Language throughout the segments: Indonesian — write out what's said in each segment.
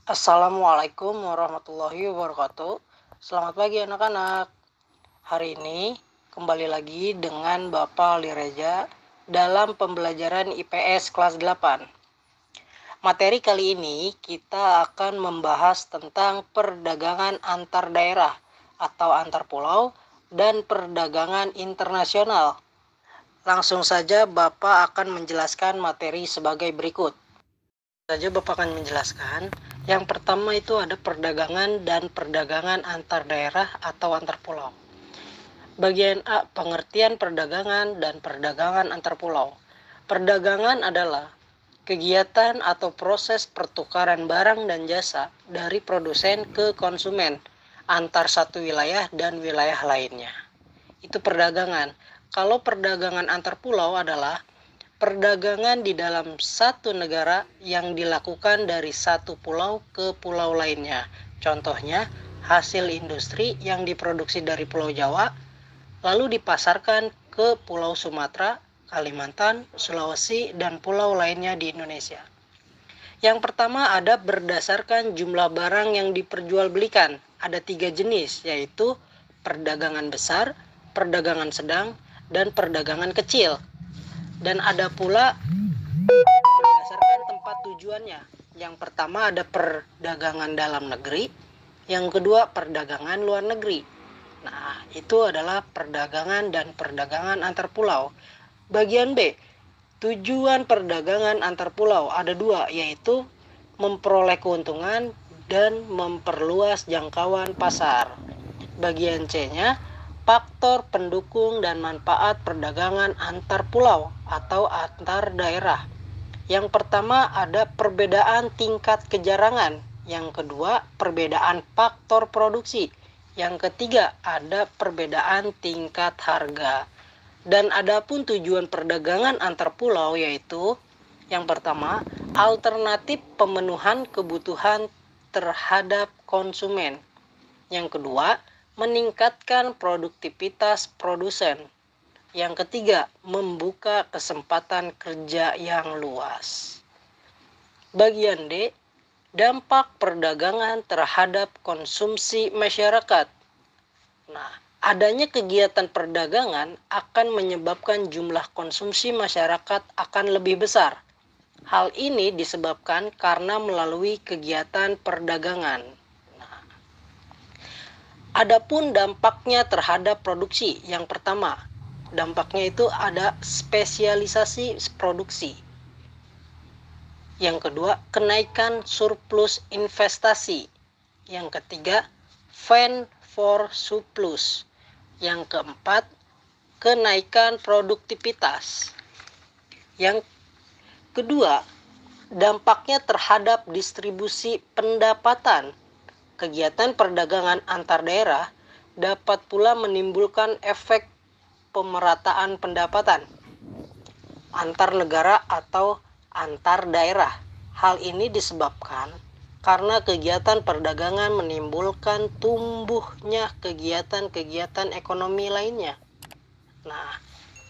Assalamualaikum warahmatullahi wabarakatuh. Selamat pagi anak-anak. Hari ini kembali lagi dengan Bapak Lireja dalam pembelajaran IPS kelas 8. Materi kali ini kita akan membahas tentang perdagangan antar daerah atau antar pulau dan perdagangan internasional. Langsung saja Bapak akan menjelaskan materi sebagai berikut. Bapak akan menjelaskan. Yang pertama itu ada perdagangan dan perdagangan antar daerah atau antar pulau. Bagian A, pengertian perdagangan dan perdagangan antar pulau. Perdagangan adalah kegiatan atau proses pertukaran barang dan jasa dari produsen ke konsumen antar satu wilayah dan wilayah lainnya. Itu perdagangan. Kalau perdagangan antar pulau adalah perdagangan di dalam satu negara yang dilakukan dari satu pulau ke pulau lainnya. Contohnya, hasil industri yang diproduksi dari Pulau Jawa, lalu dipasarkan ke Pulau Sumatera, Kalimantan, Sulawesi, dan pulau lainnya di Indonesia. Yang pertama ada berdasarkan jumlah barang yang diperjualbelikan. Ada 3 jenis, yaitu perdagangan besar, perdagangan sedang, dan perdagangan kecil. Dan ada pula berdasarkan tempat tujuannya. Yang pertama ada perdagangan dalam negeri, yang kedua perdagangan luar negeri. Nah, itu adalah perdagangan dan perdagangan antar pulau. Bagian B, tujuan perdagangan antar pulau ada 2, yaitu memperoleh keuntungan dan memperluas jangkauan pasar. Bagian C-nya, faktor pendukung dan manfaat perdagangan antar pulau atau antar daerah. Yang pertama ada perbedaan tingkat kejarangan. Yang kedua, perbedaan faktor produksi. Yang ketiga, ada perbedaan tingkat harga. Dan adapun tujuan perdagangan antar pulau yaitu yang pertama, alternatif pemenuhan kebutuhan terhadap konsumen. Yang kedua, meningkatkan produktivitas produsen. Yang ketiga, membuka kesempatan kerja yang luas. Bagian D, dampak perdagangan terhadap konsumsi masyarakat. Nah, adanya kegiatan perdagangan akan menyebabkan jumlah konsumsi masyarakat akan lebih besar. Hal ini disebabkan karena melalui kegiatan perdagangan. Adapun dampaknya terhadap produksi, yang pertama, dampaknya itu ada spesialisasi produksi. Yang kedua, kenaikan surplus investasi. Yang ketiga, fan for surplus. Yang keempat, kenaikan produktivitas. Yang kedua, dampaknya terhadap distribusi pendapatan. Kegiatan perdagangan antar daerah dapat pula menimbulkan efek pemerataan pendapatan antar negara atau antar daerah. Hal ini disebabkan karena kegiatan perdagangan menimbulkan tumbuhnya kegiatan-kegiatan ekonomi lainnya. Nah,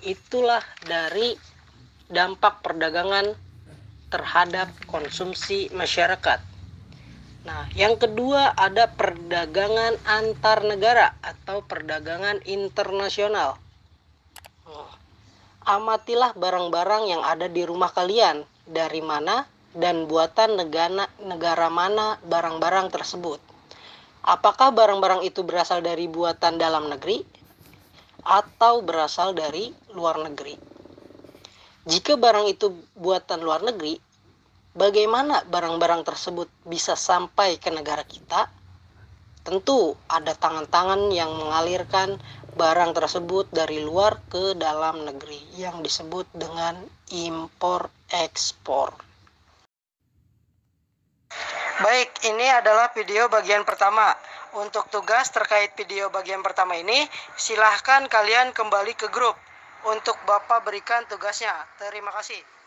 itulah dari dampak perdagangan terhadap konsumsi masyarakat. Nah, yang kedua ada perdagangan antar negara atau perdagangan internasional. Amatilah barang-barang yang ada di rumah kalian, dari mana dan buatan negara mana barang-barang tersebut. Apakah barang-barang itu berasal dari buatan dalam negeri atau berasal dari luar negeri? Jika barang itu buatan luar negeri, bagaimana barang-barang tersebut bisa sampai ke negara kita? Tentu ada tangan-tangan yang mengalirkan barang tersebut dari luar ke dalam negeri yang disebut dengan impor ekspor. Baik, ini adalah video bagian pertama. Untuk tugas terkait video bagian pertama ini, silahkan kalian kembali ke grup untuk Bapak berikan tugasnya. Terima kasih.